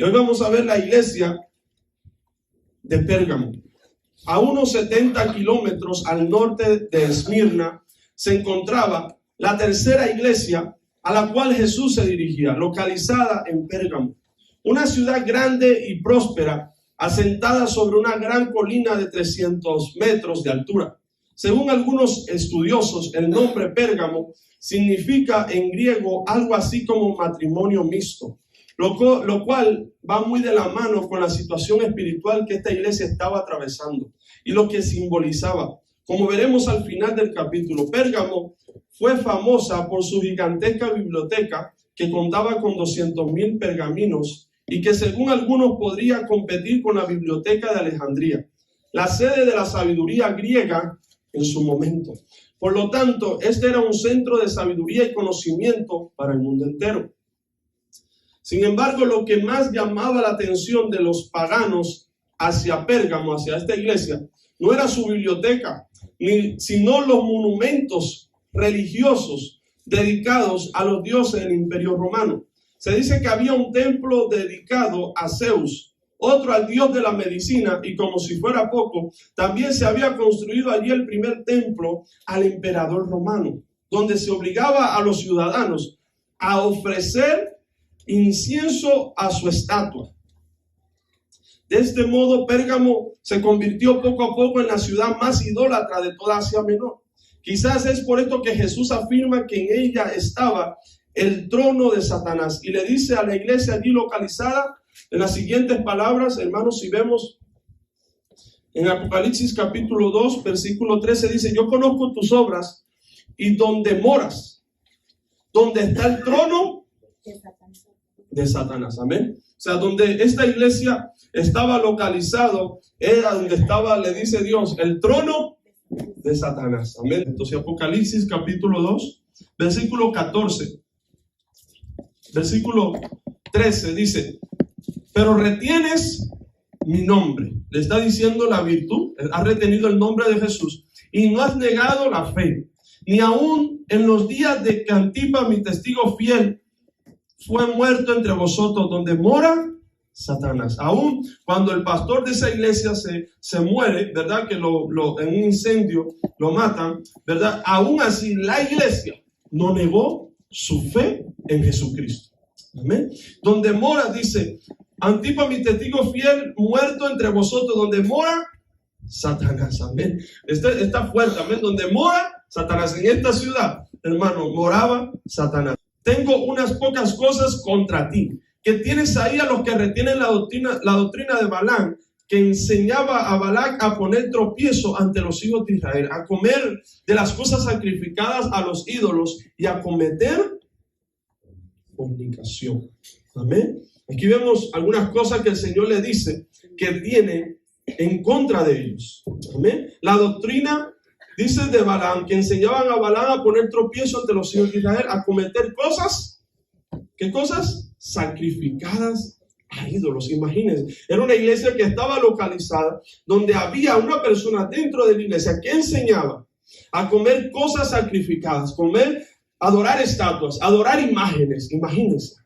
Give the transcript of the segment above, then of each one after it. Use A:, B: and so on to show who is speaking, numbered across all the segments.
A: hoy vamos a ver la iglesia de Pérgamo. A unos 70 kilómetros al norte de Esmirna se encontraba la tercera iglesia a la cual Jesús se dirigía, localizada en Pérgamo, una ciudad grande y próspera, asentada sobre una gran colina de 300 metros de altura. Según algunos estudiosos, el nombre Pérgamo significa en griego algo así como matrimonio mixto, lo cual va muy de la mano con la situación espiritual que esta iglesia estaba atravesando y lo que simbolizaba. Como veremos al final del capítulo, Pérgamo fue famosa por su gigantesca biblioteca que contaba con 200,000 pergaminos y que según algunos podría competir con la biblioteca de Alejandría, la sede de la sabiduría griega en su momento. Por lo tanto, este era un centro de sabiduría y conocimiento para el mundo entero. Sin embargo, lo que más llamaba la atención de los paganos hacia Pérgamo, hacia esta iglesia, no era su biblioteca, sino los monumentos religiosos dedicados a los dioses del Imperio Romano. Se dice que había un templo dedicado a Zeus, otro al dios de la medicina, y como si fuera poco, también se había construido allí el primer templo al emperador romano, donde se obligaba a los ciudadanos a ofrecer incienso a su estatua. De este modo, Pérgamo se convirtió poco a poco en la ciudad más idólatra de toda Asia Menor. Quizás es por esto que Jesús afirma que en ella estaba el trono de Satanás y le dice a la iglesia allí localizada en las siguientes palabras, hermanos, si vemos en Apocalipsis capítulo 2, versículo 13, dice: yo conozco tus obras y donde moras, donde está el trono de Satanás. Amén. O sea, donde esta iglesia estaba localizado, era donde estaba, le dice Dios, el trono de Satanás. Amén. Entonces, Apocalipsis capítulo 2, versículo 14, versículo 13, dice: pero retienes mi nombre. Le está diciendo la virtud, has retenido el nombre de Jesús y no has negado la fe, ni aún en los días de que Antipas, mi testigo fiel, fue muerto entre vosotros, donde mora Satanás. Aún cuando el pastor de esa iglesia se muere, ¿verdad? Que en un incendio lo matan, ¿verdad? Aún así la iglesia no negó su fe en Jesucristo. Amén. Donde mora, dice, Antipas, mi testigo fiel, muerto entre vosotros, donde mora Satanás. Amén. Está fuerte, amén. Donde mora Satanás. En esta ciudad, hermano, moraba Satanás. Tengo unas pocas cosas contra ti, que tienes ahí a los que retienen la doctrina de Balaam, que enseñaba a Balac a poner tropiezo ante los hijos de Israel, a comer de las cosas sacrificadas a los ídolos y a cometer fornicación. Amén. Aquí vemos algunas cosas que el Señor le dice que tiene en contra de ellos. Amén. La doctrina, dice, de Balaam, que enseñaban a Balaam a poner tropiezo ante los hijos de Israel, a cometer cosas, ¿qué cosas? Sacrificadas a ídolos. Imagínense, era una iglesia que estaba localizada, donde había una persona dentro de la iglesia que enseñaba a comer cosas sacrificadas, adorar estatuas, adorar imágenes, imagínense.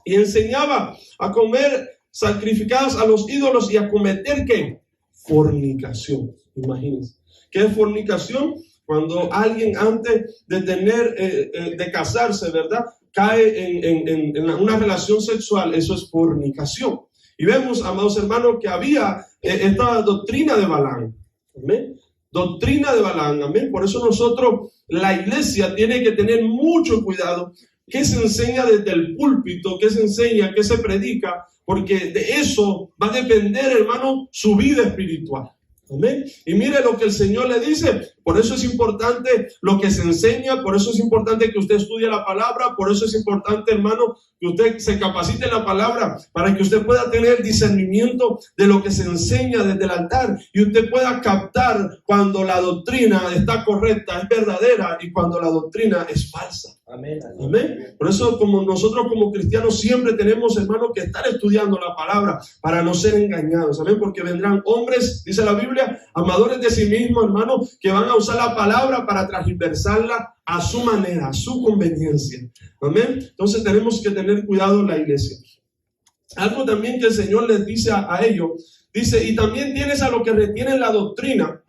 A: Y enseñaba a comer sacrificadas a los ídolos y a cometer, ¿qué? Fornicación, imagínense. ¿Qué es fornicación? Cuando alguien antes de de casarse, ¿verdad?, cae en una relación sexual. Eso es fornicación. Y vemos, amados hermanos, que había esta doctrina de Balaam. ¿Amén? Doctrina de Balaam. Amén. Por eso nosotros, la iglesia, tiene que tener mucho cuidado. ¿Qué se enseña desde el púlpito? ¿Qué se enseña? ¿Qué se predica? Porque de eso va a depender, hermano, su vida espiritual. Amén. Y mire lo que el Señor le dice. Por eso es importante lo que se enseña, por eso es importante que usted estudie la palabra, por eso es importante, hermano, que usted se capacite en la palabra, para que usted pueda tener discernimiento de lo que se enseña desde el altar y usted pueda captar cuando la doctrina está correcta, es verdadera, y cuando la doctrina es falsa. Amén. Amén. Por eso, como nosotros como cristianos siempre tenemos, hermano, que estar estudiando la palabra para no ser engañados. Amén. Porque vendrán hombres, dice la Biblia, amadores de sí mismos, hermano, que van a usar la palabra para transversarla a su manera, a su conveniencia. Amén. Entonces tenemos que tener cuidado en la iglesia. algo también que el Señor les dice a ellos. Dice, y también tienes a los que retienen la doctrina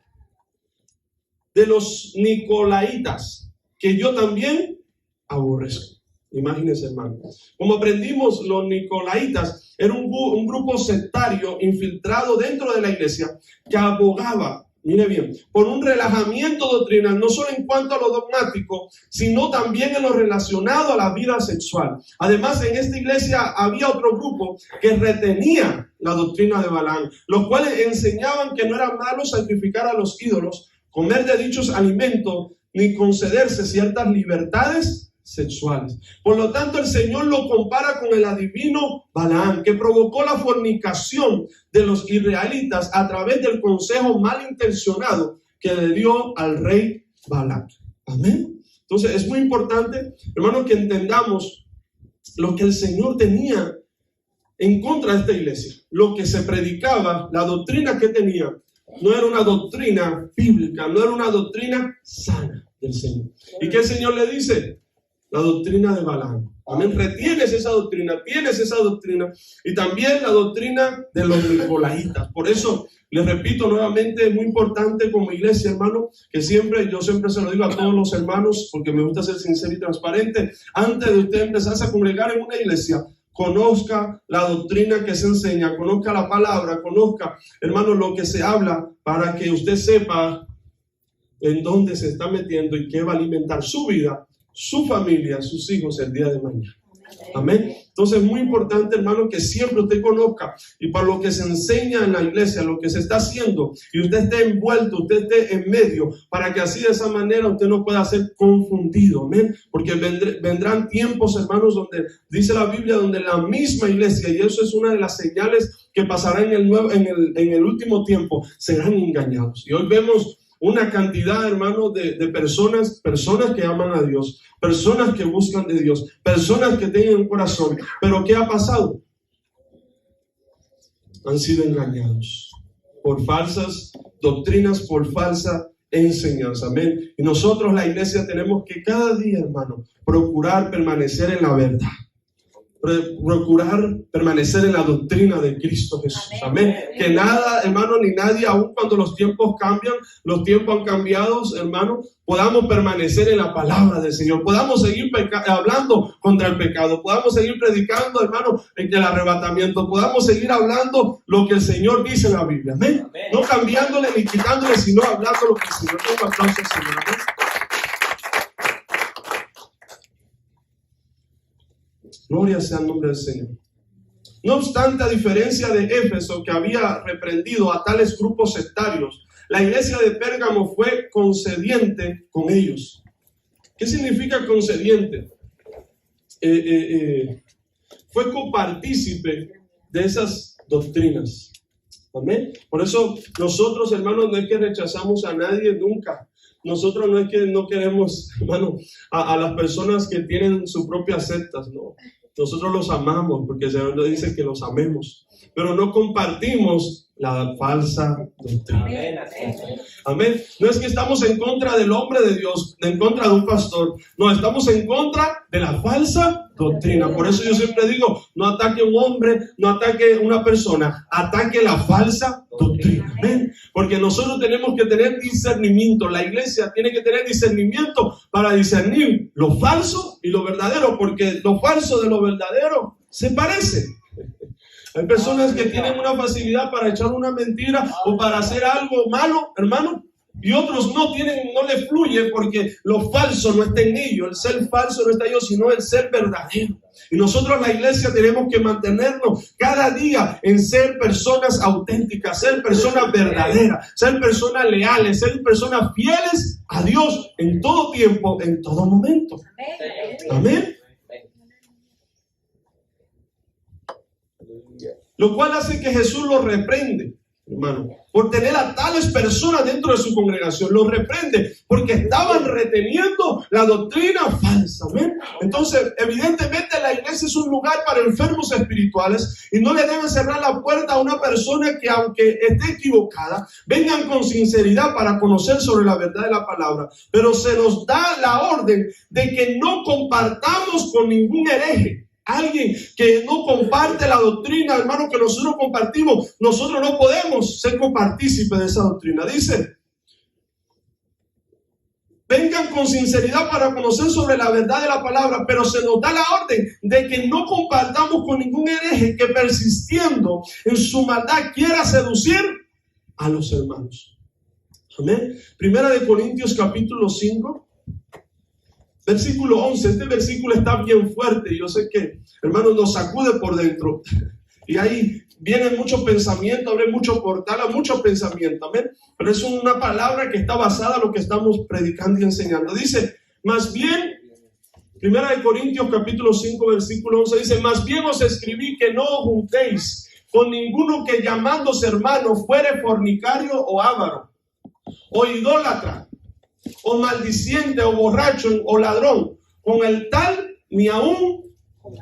A: de los nicolaitas, que yo también aborrezco. Imagínense, hermano. Como aprendimos, los nicolaitas eran un grupo sectario infiltrado dentro de la iglesia que abogaba, mire bien, por un relajamiento doctrinal, no solo en cuanto a lo dogmático, sino también en lo relacionado a la vida sexual. Además, en esta iglesia había otro grupo que retenía la doctrina de Balaam, los cuales enseñaban que no era malo sacrificar a los ídolos, comer de dichos alimentos, ni concederse ciertas libertades sexuales. Por lo tanto, el Señor lo compara con el adivino Balaam, que provocó la fornicación de los israelitas a través del consejo malintencionado que le dio al rey Balac. Amén. Entonces, es muy importante, hermanos, que entendamos lo que el Señor tenía en contra de esta iglesia. Lo que se predicaba, la doctrina que tenía, no era una doctrina bíblica, no era una doctrina sana del Señor. ¿Y qué el Señor le dice? La doctrina de Balaam. Amén. Retienes esa doctrina, tienes esa doctrina, y también la doctrina de los nicolaitas. Por eso, les repito nuevamente, es muy importante como iglesia, hermano, que yo siempre se lo digo a todos los hermanos, porque me gusta ser sincero y transparente. Antes de usted empezarse a congregar en una iglesia, conozca la doctrina que se enseña, conozca la palabra, conozca, hermano, lo que se habla, para que usted sepa en dónde se está metiendo y qué va a alimentar su vida, su familia, sus hijos el día de mañana. Amén. Entonces es muy importante, hermano, que siempre usted conozca, y para lo que se enseña en la iglesia, lo que se está haciendo, y usted esté envuelto, usted esté en medio, para que así de esa manera usted no pueda ser confundido. Amén. Porque vendrán tiempos, hermanos, donde dice la Biblia, donde la misma iglesia, y eso es una de las señales que pasará en el último tiempo, serán engañados. Y hoy vemos una cantidad, hermano, de personas que aman a Dios, personas que buscan de Dios, personas que tienen un corazón. Pero ¿qué ha pasado? Han sido engañados por falsas doctrinas, por falsa enseñanza. Amén. Y nosotros, la iglesia, tenemos que cada día, hermano, procurar permanecer en la verdad. Procurar permanecer en la doctrina de Cristo Jesús. Amén. Que nada, hermano, ni nadie, aun cuando los tiempos cambian, los tiempos han cambiado, hermano, podamos permanecer en la palabra del Señor, podamos seguir hablando contra el pecado, podamos seguir predicando, hermano, en el arrebatamiento, podamos seguir hablando lo que el Señor dice en la Biblia. Amén. Amén. No cambiándole ni quitándole, sino hablando lo que el Señor. Un aplauso al Señor. Amén. Gloria sea el nombre del Señor. No obstante, a diferencia de Éfeso, que había reprendido a tales grupos sectarios, la iglesia de Pérgamo fue concediente con ellos. ¿Qué significa concediente? Fue copartícipe de esas doctrinas. Amén. Por eso nosotros, hermanos, no es que rechazamos a nadie nunca. Nosotros no es que no queremos, hermano, a las personas que tienen sus propias sectas, no. Nosotros los amamos porque el Señor nos dice que los amemos, pero no compartimos la falsa doctrina. Amén. Amén. No es que estamos en contra del hombre de Dios, en contra de un pastor. No, estamos en contra de la falsa doctrina. Por eso yo siempre digo, no ataque a un hombre, no ataque a una persona, ataque la falsa doctrina. Amén. Porque nosotros tenemos que tener discernimiento. La iglesia tiene que tener discernimiento para discernir lo falso y lo verdadero, porque lo falso de lo verdadero se parece. Hay personas que tienen una facilidad para echar una mentira o para hacer algo malo, hermano, y otros no les fluye porque lo falso no está en ellos. El ser falso no está en ellos, sino el ser verdadero. Y nosotros, la iglesia, tenemos que mantenernos cada día en ser personas auténticas, ser personas verdaderas, ser personas leales, ser personas fieles a Dios en todo tiempo, en todo momento. Amén. Lo cual hace que Jesús los reprende, hermano, por tener a tales personas dentro de su congregación. Los reprende porque estaban reteniendo la doctrina falsa. ¿Ven? Entonces, evidentemente, la iglesia es un lugar para enfermos espirituales y no le deben cerrar la puerta a una persona que, aunque esté equivocada, vengan con sinceridad para conocer sobre la verdad de la palabra. Pero se nos da la orden de que no compartamos con ningún hereje. Alguien que no comparte la doctrina, hermano, que nosotros compartimos, nosotros no podemos ser copartícipes de esa doctrina. Dice, vengan con sinceridad para conocer sobre la verdad de la palabra, pero se nos da la orden de que no compartamos con ningún hereje que persistiendo en su maldad quiera seducir a los hermanos. Amén. Primera de Corintios capítulo 5. Versículo 11, este versículo está bien fuerte y yo sé que, hermanos, nos sacude por dentro. Y ahí vienen muchos pensamientos, abre mucho portal a muchos pensamientos, amén. Pero es una palabra que está basada en lo que estamos predicando y enseñando. Dice, más bien, Primera de Corintios capítulo 5, versículo 11, dice, más bien os escribí que no os juntéis con ninguno que llamándose hermano fuere fornicario o avaro, o idólatra, o maldiciente, o borracho, o ladrón. Con el tal ni aún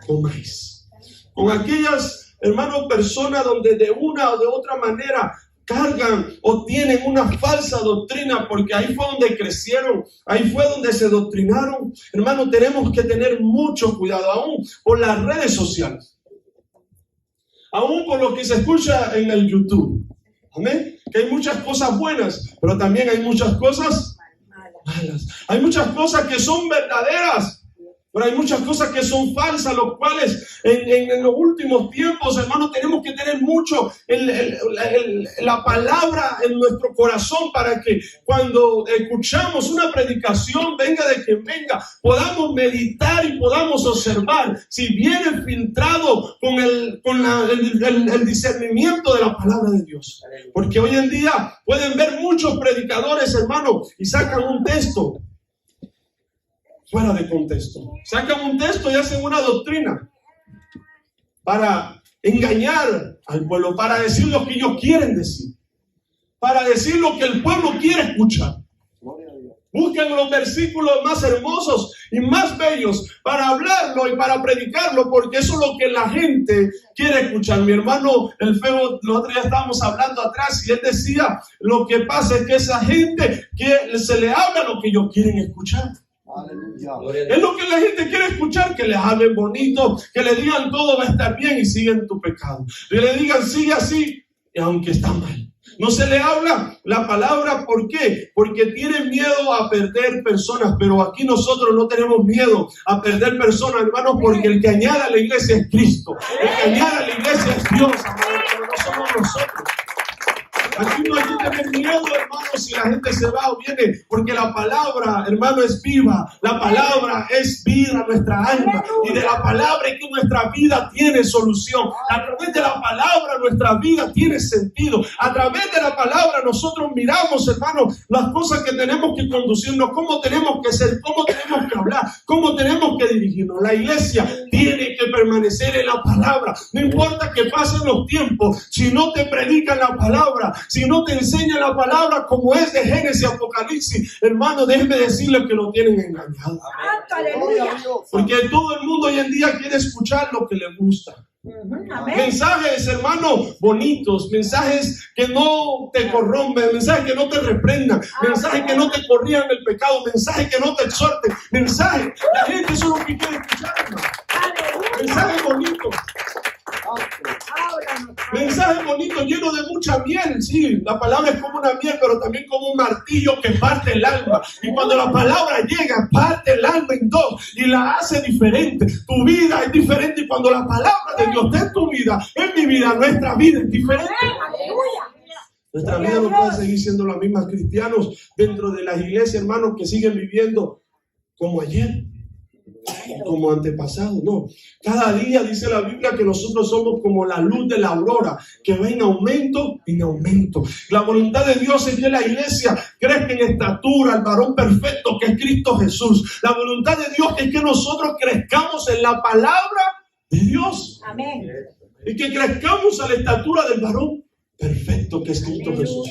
A: comáis. Con aquellas, hermanos, personas donde de una o de otra manera cargan o tienen una falsa doctrina, porque ahí fue donde crecieron, ahí fue donde se doctrinaron. Hermanos, tenemos que tener mucho cuidado, aún por las redes sociales, aún por lo que se escucha en el YouTube. Amén. Que hay muchas cosas buenas, pero también hay muchas cosas malas. Hay muchas cosas que son verdaderas, pero hay muchas cosas que son falsas, los cuales en los últimos tiempos, hermanos, tenemos que tener mucho la palabra en nuestro corazón para que cuando escuchamos una predicación, venga de quien venga, podamos meditar y podamos observar si viene filtrado con el discernimiento de la palabra de Dios. Porque hoy en día pueden ver muchos predicadores, hermanos, y sacan un texto fuera de contexto. Sacan un texto y hacen una doctrina para engañar al pueblo, para decir lo que ellos quieren decir, para decir lo que el pueblo quiere escuchar. Busquen los versículos más hermosos y más bellos para hablarlo y para predicarlo, porque eso es lo que la gente quiere escuchar. Mi hermano, el feo, el otro día estábamos hablando atrás y él decía, lo que pasa es que esa gente se le habla lo que ellos quieren escuchar. Aleluya. Es lo que la gente quiere escuchar, que les hablen bonito, que le digan todo va a estar bien y siguen tu pecado. Que le digan sigue así, y aunque está mal. No se le habla la palabra, ¿por qué? Porque tienen miedo a perder personas, pero aquí nosotros no tenemos miedo a perder personas, hermanos, porque el que añade a la iglesia es Cristo. El que añade a la iglesia es Dios, hermanos, pero no somos nosotros. Aquí no hay que tener miedo, hermano, si la gente se va o viene, porque la palabra, hermano, es viva. La palabra es vida a nuestra alma, y de la palabra es que nuestra vida tiene solución. A través de la palabra nuestra vida tiene sentido. A través de la palabra nosotros miramos, hermano, las cosas que tenemos que conducirnos, cómo tenemos que ser, cómo tenemos que hablar, cómo tenemos que dirigirnos. La iglesia tiene que permanecer en la palabra. No importa que pasen los tiempos, si no te predican la palabra, si no te enseña la palabra como es de Génesis, Apocalipsis, hermano, déjeme decirle que lo tienen engañado. Porque todo el mundo hoy en día quiere escuchar lo que le gusta. Mensajes, hermano, bonitos, mensajes que no te corrompen, mensajes que no te reprendan, mensajes que no te corrían el pecado, mensajes que no te exhorten, mensajes. La gente eso es lo que quiere escuchar, hermano. Mensajes bonitos. Mensaje bonito, lleno de mucha miel. Sí, la palabra es como una miel, pero también como un martillo que parte el alma. Y cuando la palabra llega, parte el alma en dos y la hace diferente. Tu vida es diferente, y cuando la palabra de Dios está en tu vida, en mi vida, nuestra vida es diferente. Nuestra vida no puede seguir siendo la misma. Cristianos dentro de las iglesias, hermanos, que siguen viviendo como ayer, como antepasado, no. Cada día dice la Biblia que nosotros somos como la luz de la aurora, que va en aumento, en aumento. La voluntad de Dios es que la iglesia crezca en estatura, el varón perfecto que es Cristo Jesús. La voluntad de Dios es que nosotros crezcamos en la palabra de Dios. Amén. Y que crezcamos a la estatura del varón perfecto que es Cristo Jesús.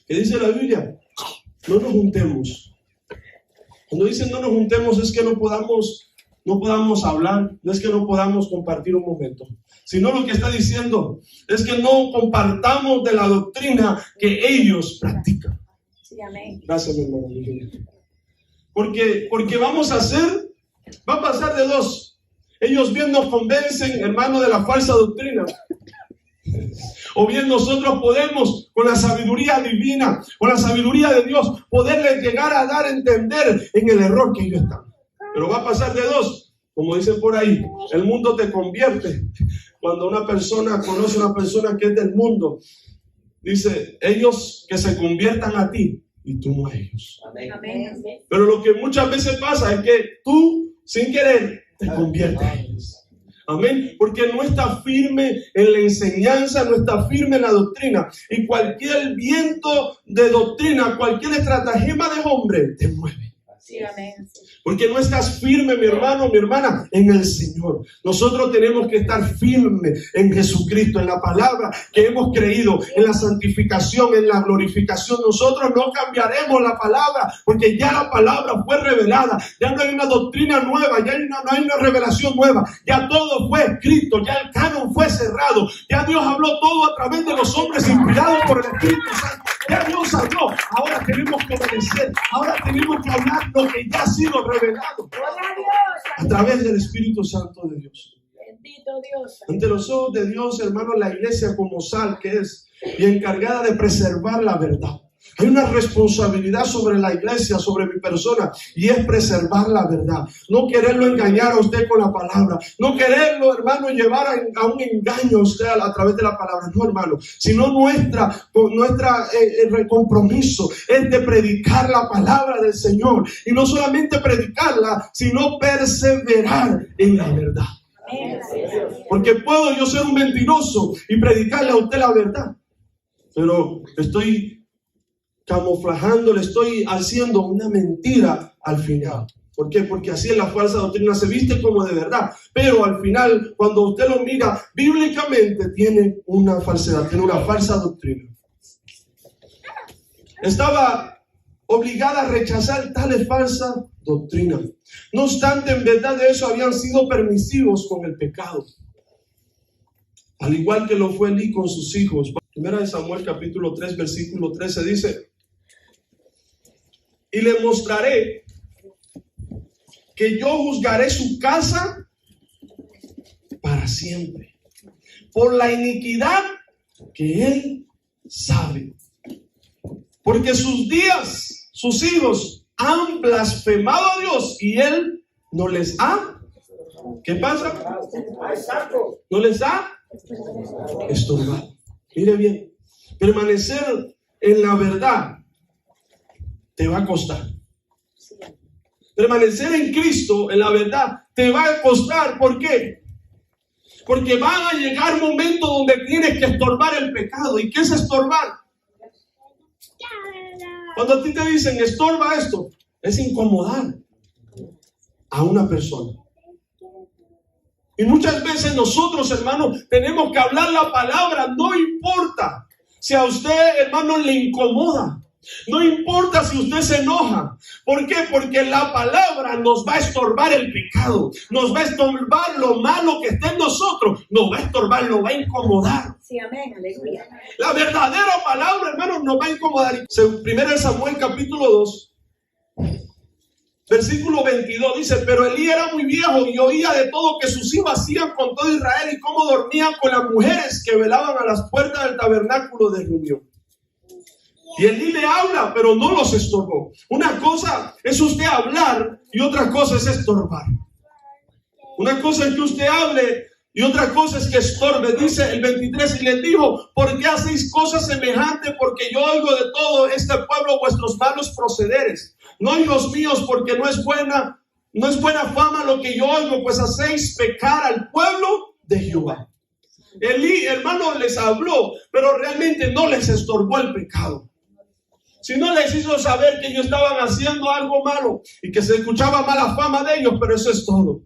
A: ¿Qué dice la Biblia? No nos juntemos. Cuando dicen no nos juntemos es que no podamos hablar, no es que no podamos compartir un momento, sino lo que está diciendo es que no compartamos de la doctrina que ellos practican. Sí, amén. Gracias, mi hermano. Porque va a pasar de dos. Ellos bien nos convencen, hermano, de la falsa doctrina. O bien nosotros podemos, con la sabiduría divina, con la sabiduría de Dios, poderles llegar a dar a entender en el error que ellos están. Pero va a pasar de dos. Como dicen por ahí, el mundo te convierte. Cuando una persona conoce a una persona que es del mundo, dice, ellos que se conviertan a ti y tú no a ellos.
B: Amén.
A: Pero lo que muchas veces pasa es que tú, sin querer, te conviertes a ellos. Amén, porque no está firme en la enseñanza, no está firme en la doctrina. Y cualquier viento de doctrina, cualquier estratagema de hombre te mueve.
B: Sí, amén.
A: Porque no estás firme, mi hermano, mi hermana, en el Señor. Nosotros tenemos que estar firmes en Jesucristo, en la palabra que hemos creído, en la santificación, en la glorificación. Nosotros no cambiaremos la palabra, porque ya la palabra fue revelada. Ya no hay una doctrina nueva, ya no hay una revelación nueva. Ya todo fue escrito, ya el canon fue cerrado. Ya Dios habló todo a través de los hombres inspirados por el Espíritu Santo. Ya Dios habló. Ahora tenemos que obedecer. Ahora tenemos que hablar lo que ya ha sido revelado a través del Espíritu Santo de Dios.
B: Bendito Dios.
A: Ante los ojos de Dios, hermano, la iglesia como sal que es y encargada de preservar la verdad. Hay una responsabilidad sobre la iglesia, sobre mi persona, y es preservar la verdad. No quererlo engañar a usted con la palabra. No quererlo, hermano, llevar a un engaño a usted a través de la palabra. No, hermano. Sino nuestra compromiso es de predicar la palabra del Señor. Y no solamente predicarla, sino perseverar en la verdad. Porque puedo yo ser un mentiroso y predicarle a usted la verdad. Pero estoy camuflajando, le estoy haciendo una mentira al final. ¿Por qué? Porque así es la falsa doctrina, se viste como de verdad, pero al final, cuando usted lo mira bíblicamente, tiene una falsedad, tiene una falsa doctrina. Estaba obligada a rechazar tales falsas doctrinas. No obstante, en verdad de eso habían sido permisivos con el pecado, al igual que lo fue Elí con sus hijos. Primera de Samuel capítulo 3 versículo 13 dice: y le mostraré que yo juzgaré su casa para siempre, por la iniquidad que él sabe. Porque sus días, sus hijos, han blasfemado a Dios y él no les ha, ¿qué pasa? No les ha estorbado. Mire bien, permanecer en la verdad te va a costar. Permanecer en Cristo, en la verdad, te va a costar. ¿Por qué? Porque van a llegar momentos donde tienes que estorbar el pecado. ¿Y qué es estorbar? Cuando a ti te dicen estorba esto, es incomodar a una persona. Y muchas veces nosotros, hermanos, tenemos que hablar la palabra. No importa si a usted, hermano, le incomoda. No importa si usted se enoja. ¿Por qué? Porque la palabra nos va a estorbar el pecado. Nos va a estorbar lo malo que está en nosotros. Nos va a estorbar, nos va a incomodar.
B: Sí, amén, aleluya.
A: La verdadera palabra, hermano, nos va a incomodar. Primera de Samuel capítulo 2 versículo 22 dice: pero Elí era muy viejo y oía de todo que sus hijos hacían con todo Israel y cómo dormían con las mujeres que velaban a las puertas del tabernáculo de reunión. Y Elí le habla, pero no los estorbó. Una cosa es usted hablar y otra cosa es estorbar. Una cosa es que usted hable y otra cosa es que estorbe. Dice el 23, y les dijo: ¿por qué hacéis cosas semejantes? Porque yo oigo de todo este pueblo vuestros malos procederes. No, hijos míos, porque no es buena fama lo que yo oigo, pues hacéis pecar al pueblo de Jehová. Elí, hermano, les habló, pero realmente no les estorbó el pecado. Sino les hizo saber que ellos estaban haciendo algo malo y que se escuchaba mala fama de ellos, pero eso es todo.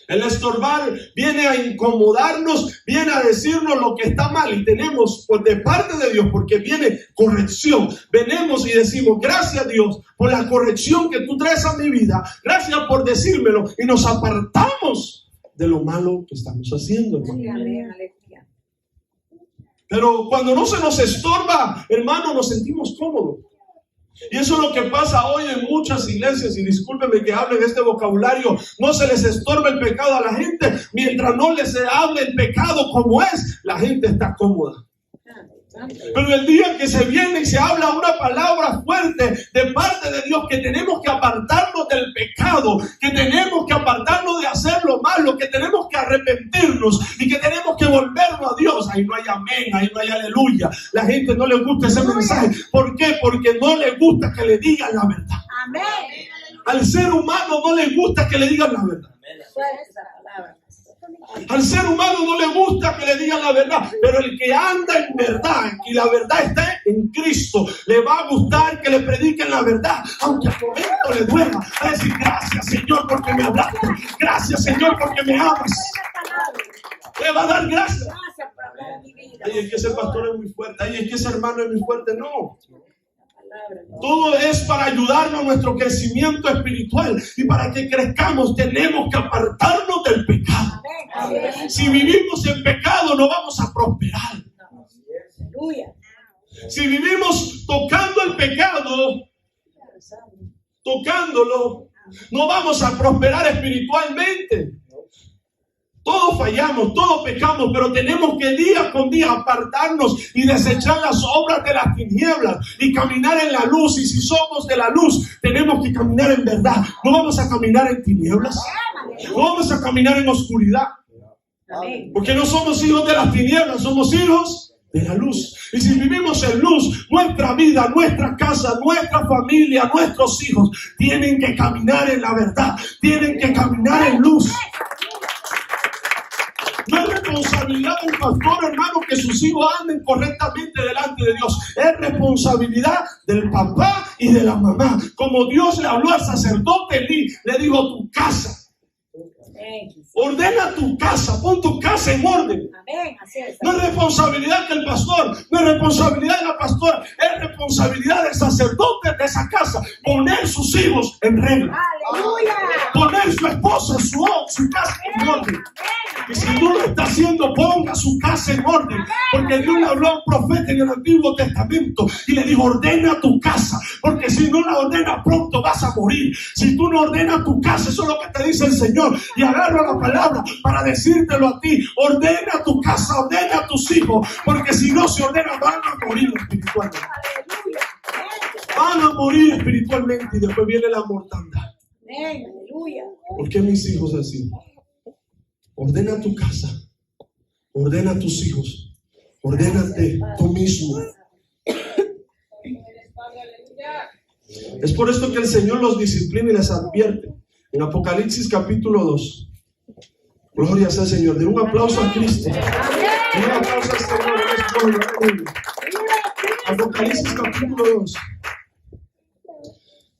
A: El estorbar viene a incomodarnos, viene a decirnos lo que está mal, y tenemos pues, de parte de Dios, porque viene corrección. Venimos y decimos: gracias, Dios, por la corrección que tú traes a mi vida. Gracias por decírmelo, y nos apartamos de lo malo que estamos haciendo, hermano. Pero cuando no se nos estorba, hermano, nos sentimos cómodos. Y eso es lo que pasa hoy en muchas iglesias, y discúlpenme que hablen este vocabulario, no se les estorba el pecado a la gente, mientras no les hable el pecado como es, la gente está cómoda. Pero el día que se viene y se habla una palabra fuerte de parte de Dios, que tenemos que apartarnos del pecado, que tenemos que apartarnos de hacer lo malo, que tenemos que arrepentirnos y que tenemos que volvernos a Dios, ahí no hay amén, ahí no hay aleluya. La gente no le gusta ese mensaje. ¿Por qué? Porque no le gusta que le digan la verdad.
B: Amén.
A: Al ser humano no le gusta que le digan la verdad. Al ser humano no le gusta que le digan la verdad, pero el que anda en verdad y la verdad está en Cristo, le va a gustar que le prediquen la verdad, aunque al momento le duela. Va a decir: gracias, Señor, porque me hablaste, gracias, Señor, porque me amas. Le va a dar gracias.
B: Por hablar en mi vida.
A: Ay, es que ese pastor es muy fuerte, ay, es que ese hermano es muy fuerte. No. Todo es para ayudarnos a nuestro crecimiento espiritual, y para que crezcamos tenemos que apartarnos del pecado. Si vivimos en pecado no vamos a prosperar. Si vivimos tocando el pecado, tocándolo, no vamos a prosperar espiritualmente. Todos fallamos, todos pecamos, pero tenemos que día con día apartarnos y desechar las obras de las tinieblas y caminar en la luz. Y si somos de la luz, tenemos que caminar en verdad. No vamos a caminar en tinieblas, no vamos a caminar en oscuridad, porque no somos hijos de las tinieblas, somos hijos de la luz. Y si vivimos en luz, nuestra vida, nuestra casa, nuestra familia, nuestros hijos tienen que caminar en la verdad, tienen que caminar en luz. No es responsabilidad del pastor, hermano, que sus hijos anden correctamente delante de Dios. Es responsabilidad del papá y de la mamá. Como Dios le habló al sacerdote Elí, le dijo: tu casa. Ordena tu casa, pon tu casa en orden. No es responsabilidad del pastor, no es responsabilidad de la pastora, es responsabilidad del sacerdote de esa casa poner sus hijos en regla.
B: ¡Aleluya!
A: Poner su esposa, su casa en orden. Y si no lo está haciendo, ponga su casa en orden, porque Dios le habló a un profeta en el Antiguo Testamento y le dijo: ordena tu casa, porque si no la ordenas pronto vas a morir. Si tú no ordenas tu casa, eso es lo que te dice el Señor, y agarra la palabra para decírtelo a ti: ordena tu casa, ordena a tus hijos, porque si no se ordena van a morir espiritualmente. Van a morir espiritualmente y después viene la mortandad. ¿Por qué mis hijos así? Ordena tu casa, ordena a tus hijos, ordénate tú mismo. Es por esto que el Señor los disciplina y les advierte. En Apocalipsis capítulo 2. Gloria sea al Señor. Den un aplauso a Cristo. Den un aplauso al Señor. Apocalipsis capítulo 2.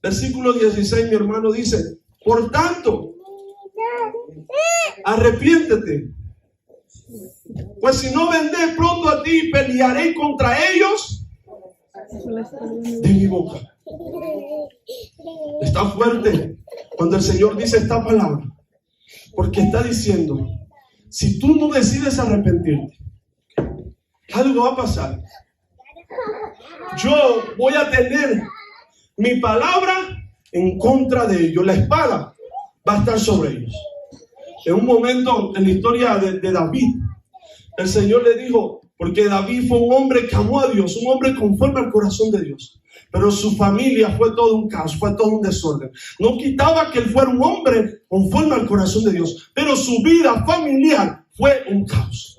A: Versículo 16, mi hermano, dice: por tanto, arrepiéntete, pues si no vendré pronto a ti y pelearé contra ellos de mi boca. Está fuerte cuando el Señor dice esta palabra, porque está diciendo: si tú no decides arrepentirte, algo va a pasar. Yo voy a tener mi palabra en contra de ellos. La espada va a estar sobre ellos. En un momento en la historia de David, el Señor le dijo, porque David fue un hombre que amó a Dios, un hombre conforme al corazón de Dios, pero su familia fue todo un caos, fue todo un desorden. No quitaba que él fuera un hombre conforme al corazón de Dios, pero su vida familiar fue un caos.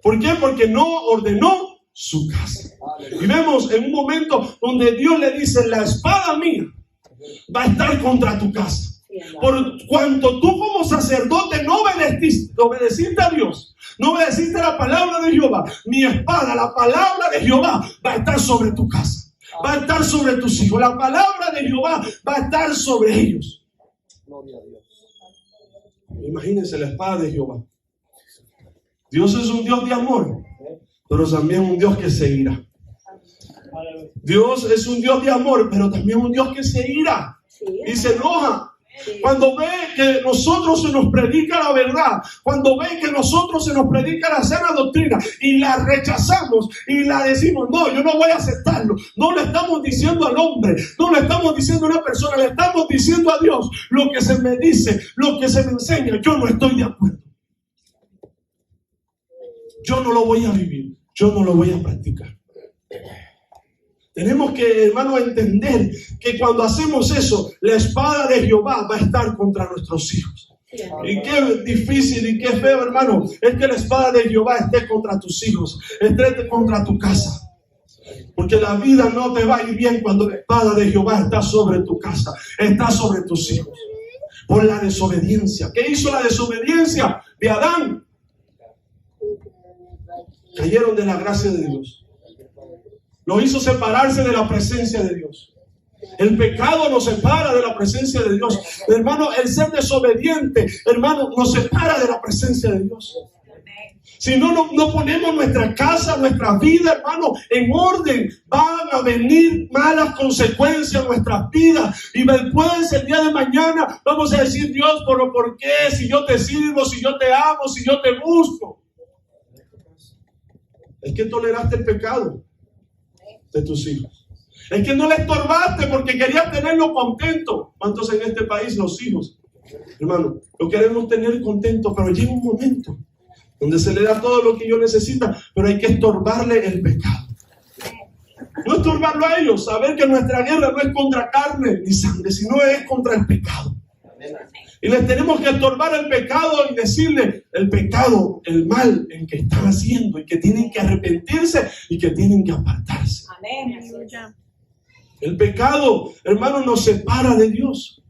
A: ¿Por qué? Porque no ordenó su casa. Y vemos en un momento donde Dios le dice: la espada mía va a estar contra tu casa. Por cuanto tú como sacerdote no obedeciste a Dios, no obedeciste a la palabra de Jehová, mi espada, la palabra de Jehová, va a estar sobre tu casa, va a estar sobre tus hijos. La palabra de Jehová va a estar sobre ellos. Imagínense la espada de Jehová. Dios es un Dios de amor, pero también un Dios que se ira. Dios es un Dios de amor, pero también un Dios que se ira y se enoja. Cuando ve que nosotros se nos predica la verdad, cuando ve que nosotros se nos predica la sana doctrina y la rechazamos y la decimos, no, yo no voy a aceptarlo. No le estamos diciendo al hombre, no le estamos diciendo a una persona, le estamos diciendo a Dios lo que se me dice, lo que se me enseña. Yo no estoy de acuerdo. Yo no lo voy a vivir, yo no lo voy a practicar. Tenemos que, hermano, entender que cuando hacemos eso, la espada de Jehová va a estar contra nuestros hijos. Y qué difícil y qué feo, hermano, es que la espada de Jehová esté contra tus hijos, esté contra tu casa. Porque la vida no te va a ir bien cuando la espada de Jehová está sobre tu casa, está sobre tus hijos. Por la desobediencia. ¿Qué hizo la desobediencia de Adán? Cayeron de la gracia de Dios. Lo hizo separarse de la presencia de Dios. El pecado nos separa de la presencia de Dios. Hermano, el ser desobediente, hermano, nos separa de la presencia de Dios. Si no ponemos nuestra casa, nuestra vida, hermano, en orden, van a venir malas consecuencias en nuestras vidas. Y después, el día de mañana, vamos a decir, Dios, ¿pero por qué? Si yo te sirvo, si yo te amo, si yo te busco. Es que toleraste el pecado de tus hijos. Es que no le estorbaste porque querías tenerlo contento. ¿Cuántos en este país los hijos? Hermano, lo queremos tener contento, pero llega un momento donde se le da todo lo que ellos necesitan, pero hay que estorbarle el pecado. No estorbarlo a ellos, saber que nuestra guerra no es contra carne ni sangre, sino es contra el pecado. Y les tenemos que estorbar el pecado y decirle el pecado, el mal en que están haciendo y que tienen que arrepentirse y que tienen que apartarse.
B: Amén.
A: El pecado, hermano, nos separa de Dios.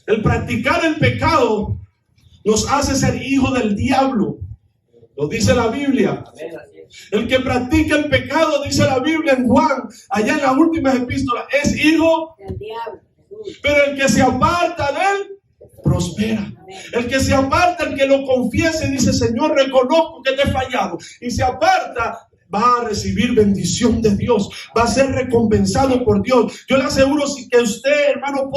A: El practicar el pecado nos hace ser hijos del diablo. Lo dice la Biblia. El que practica el pecado, dice la Biblia en Juan, allá en las últimas epístolas, es hijo
B: del diablo.
A: Pero el que se aparta de él, prospera. El que se aparta, el que lo confiese, dice, Señor, reconozco que te he fallado. Y se aparta, va a recibir bendición de Dios, va a ser recompensado por Dios. Yo le aseguro que usted, hermano,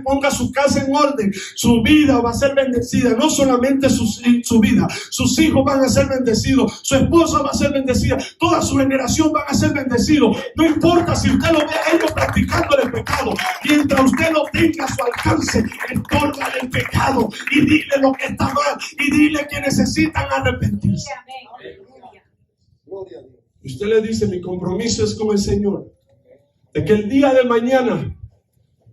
A: ponga su casa en orden, su vida va a ser bendecida. No solamente su vida, sus hijos van a ser bendecidos, su esposa va a ser bendecida, toda su generación van a ser bendecidos. No importa si usted lo ve a ellos practicando el pecado, mientras usted lo tenga a su alcance, estórbale el pecado y dile lo que está mal y dile que necesitan arrepentirse. Y usted le dice, mi compromiso es con el Señor, de que el día de mañana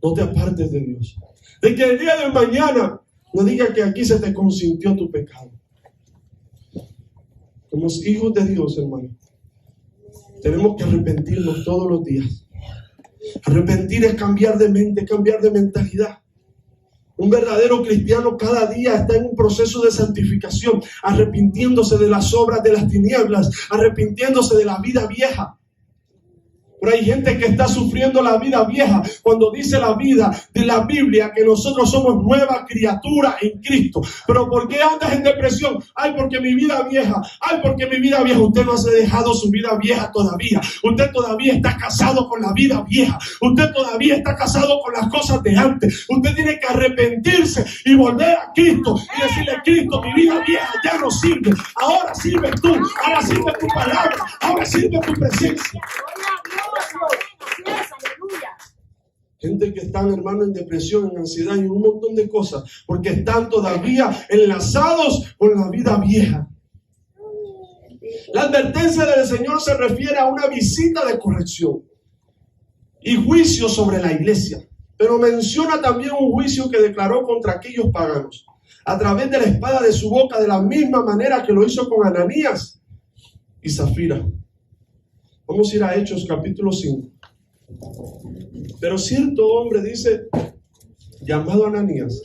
A: no te apartes de Dios, de que el día de mañana no diga que aquí se te consintió tu pecado. Como hijos de Dios, hermano, tenemos que arrepentirnos todos los días. Arrepentir es cambiar de mente, cambiar de mentalidad. Un verdadero cristiano cada día está en un proceso de santificación, arrepintiéndose de las obras de las tinieblas, arrepintiéndose de la vida vieja. Pero hay gente que está sufriendo la vida vieja cuando dice la vida de la Biblia que nosotros somos nueva criatura en Cristo. Pero ¿por qué andas en depresión? Ay, porque mi vida vieja. Ay, porque mi vida vieja. Usted no se ha dejado su vida vieja todavía. Usted todavía está casado con la vida vieja. Usted todavía está casado con las cosas de antes. Usted tiene que arrepentirse y volver a Cristo y decirle, Cristo, mi vida vieja ya no sirve. Ahora sirve tú. Ahora sirve tu palabra. Ahora sirve tu presencia. Gente que están, hermano, en depresión, en ansiedad y un montón de cosas, porque están todavía enlazados con la vida vieja. La advertencia del Señor se refiere a una visita de corrección y juicio sobre la iglesia, pero menciona también un juicio que declaró contra aquellos paganos a través de la espada de su boca, de la misma manera que lo hizo con Ananías y Zafira. Vamos a ir a Hechos capítulo 5. Pero cierto hombre, dice, llamado Ananías,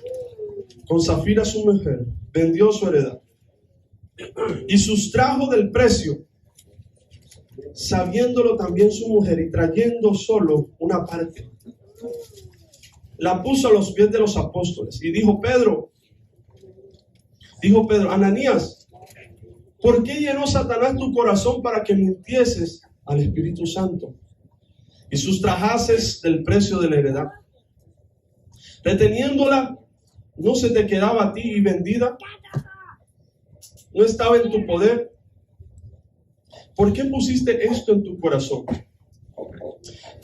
A: con Zafira su mujer, vendió su heredad y sustrajo del precio, sabiéndolo también su mujer, y trayendo solo una parte, la puso a los pies de los apóstoles y dijo Pedro, Ananías, ¿por qué llenó Satanás tu corazón para que mintieses al Espíritu Santo y sustrajases el precio de la heredad reteniéndola, no se te quedaba a ti y vendida, no estaba en tu poder. ¿Por qué pusiste esto en tu corazón?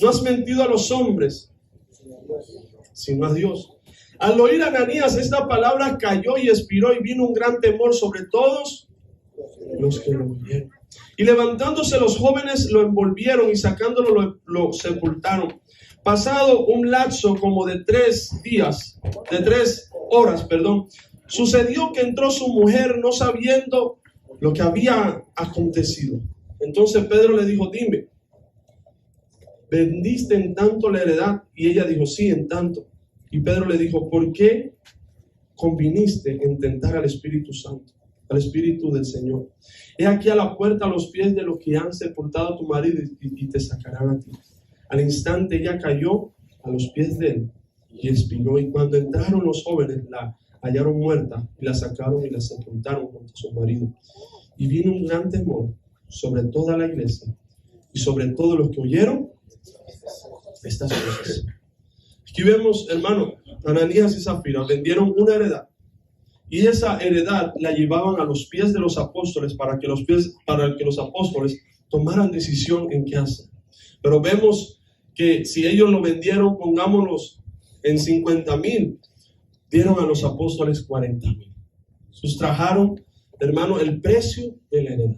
A: No has mentido a los hombres, sino a Dios. Al oír a Ananías esta palabra cayó y expiró, y vino un gran temor sobre todos los que lo oyeron. Y levantándose los jóvenes lo envolvieron y sacándolo lo sepultaron. Pasado un lapso como de 3 horas, sucedió que entró su mujer no sabiendo lo que había acontecido. Entonces Pedro le dijo: dime, ¿vendiste en tanto la heredad? Y ella dijo: sí, en tanto. Y Pedro le dijo: ¿por qué conviniste en tentar al Espíritu Santo, al Espíritu del Señor? He aquí a la puerta a los pies de los que han sepultado a tu marido y te sacarán a ti. Al instante ella cayó a los pies de él y expiró. Y cuando entraron los jóvenes la hallaron muerta y la sacaron y la sepultaron junto a su marido. Y vino un gran temor sobre toda la iglesia y sobre todos los que oyeron estas cosas. Aquí vemos, hermano, Ananías y Zafira vendieron una heredad, y esa heredad la llevaban a los pies de los apóstoles para que los apóstoles tomaran decisión en qué hacer. Pero vemos que si ellos lo vendieron, pongámoslos en 50,000, dieron a los apóstoles 40,000. Sustrajeron, hermano, el precio de la heredad.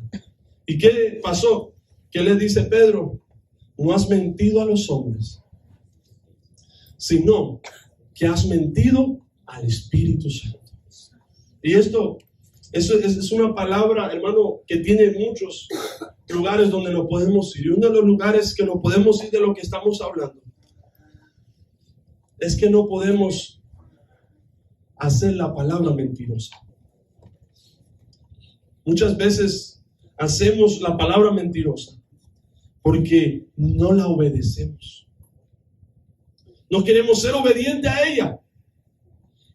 A: ¿Y qué pasó? ¿Qué le dice Pedro? No has mentido a los hombres, sino que has mentido al Espíritu Santo. Y eso es una palabra, hermano, que tiene muchos lugares donde no podemos ir. Y uno de los lugares que no podemos ir de lo que estamos hablando es que no podemos hacer la palabra mentirosa. Muchas veces hacemos la palabra mentirosa porque no la obedecemos. No queremos ser obedientes a ella.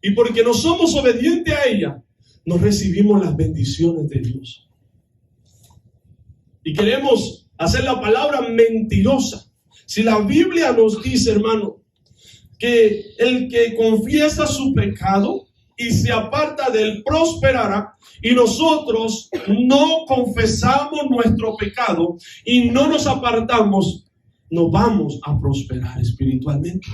A: Y porque no somos obedientes a ella, no recibimos las bendiciones de Dios. Y queremos hacer la palabra mentirosa. Si la Biblia nos dice, hermano, que el que confiesa su pecado y se aparta de él prosperará, y nosotros no confesamos nuestro pecado y no nos apartamos, no vamos a prosperar espiritualmente.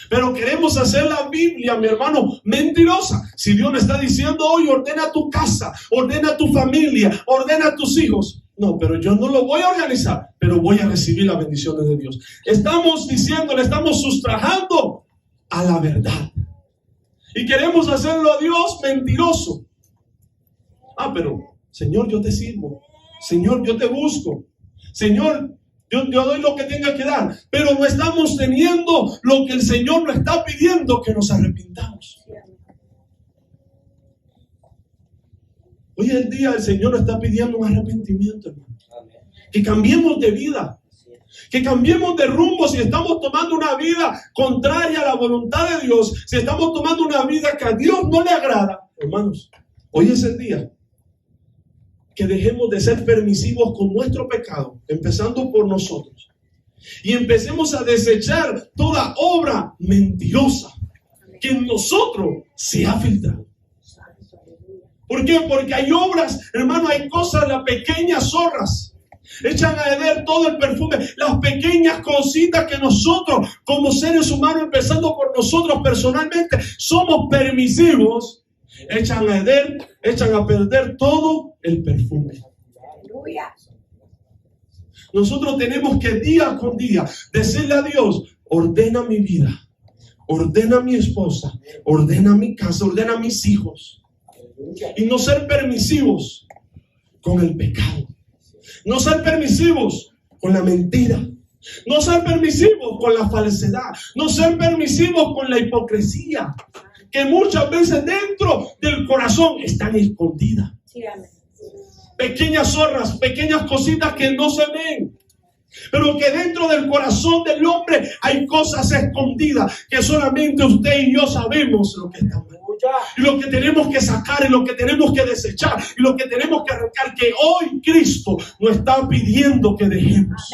A: Pero queremos hacer la Biblia, mi hermano, mentirosa. Si Dios me está diciendo hoy, ordena tu casa, ordena tu familia, ordena tus hijos. No, pero yo no lo voy a organizar, pero voy a recibir las bendiciones de Dios. Estamos diciendo, le estamos sustrajando a la verdad. Y queremos hacerlo a Dios mentiroso. Pero Señor, yo te sirvo. Señor, yo te busco. Señor, yo doy lo que tenga que dar, pero no estamos teniendo lo que el Señor nos está pidiendo, que nos arrepintamos. Hoy en día el Señor nos está pidiendo un arrepentimiento, hermano. Que cambiemos de vida, que cambiemos de rumbo. Si estamos tomando una vida contraria a la voluntad de Dios, si estamos tomando una vida que a Dios no le agrada, hermanos, hoy es el día que dejemos de ser permisivos con nuestro pecado, empezando por nosotros, y empecemos a desechar toda obra mentirosa que en nosotros se ha filtrado. ¿Por qué? Porque hay obras, hermano, hay cosas, las pequeñas zorras echan a hervir todo el perfume, las pequeñas cositas que nosotros como seres humanos, empezando por nosotros personalmente, somos permisivos, echan a perder todo el perfume. Nosotros tenemos que día con día decirle a Dios: ordena mi vida, ordena mi esposa, ordena mi casa, ordena mis hijos. Y no ser permisivos con el pecado, no ser permisivos con la mentira, no ser permisivos con la falsedad, no ser permisivos con la hipocresía, que muchas veces dentro del corazón están escondidas. Pequeñas zorras, pequeñas cositas que no se ven, pero que dentro del corazón del hombre hay cosas escondidas que solamente usted y yo sabemos lo que está mal. y lo que tenemos que sacar, y lo que tenemos que desechar, y lo que tenemos que arrancar, que hoy Cristo nos está pidiendo que dejemos.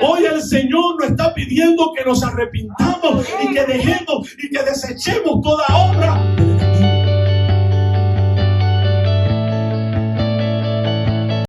A: Hoy el Señor nos está pidiendo que nos arrepintamos y que dejemos y que desechemos toda obra del enemigo.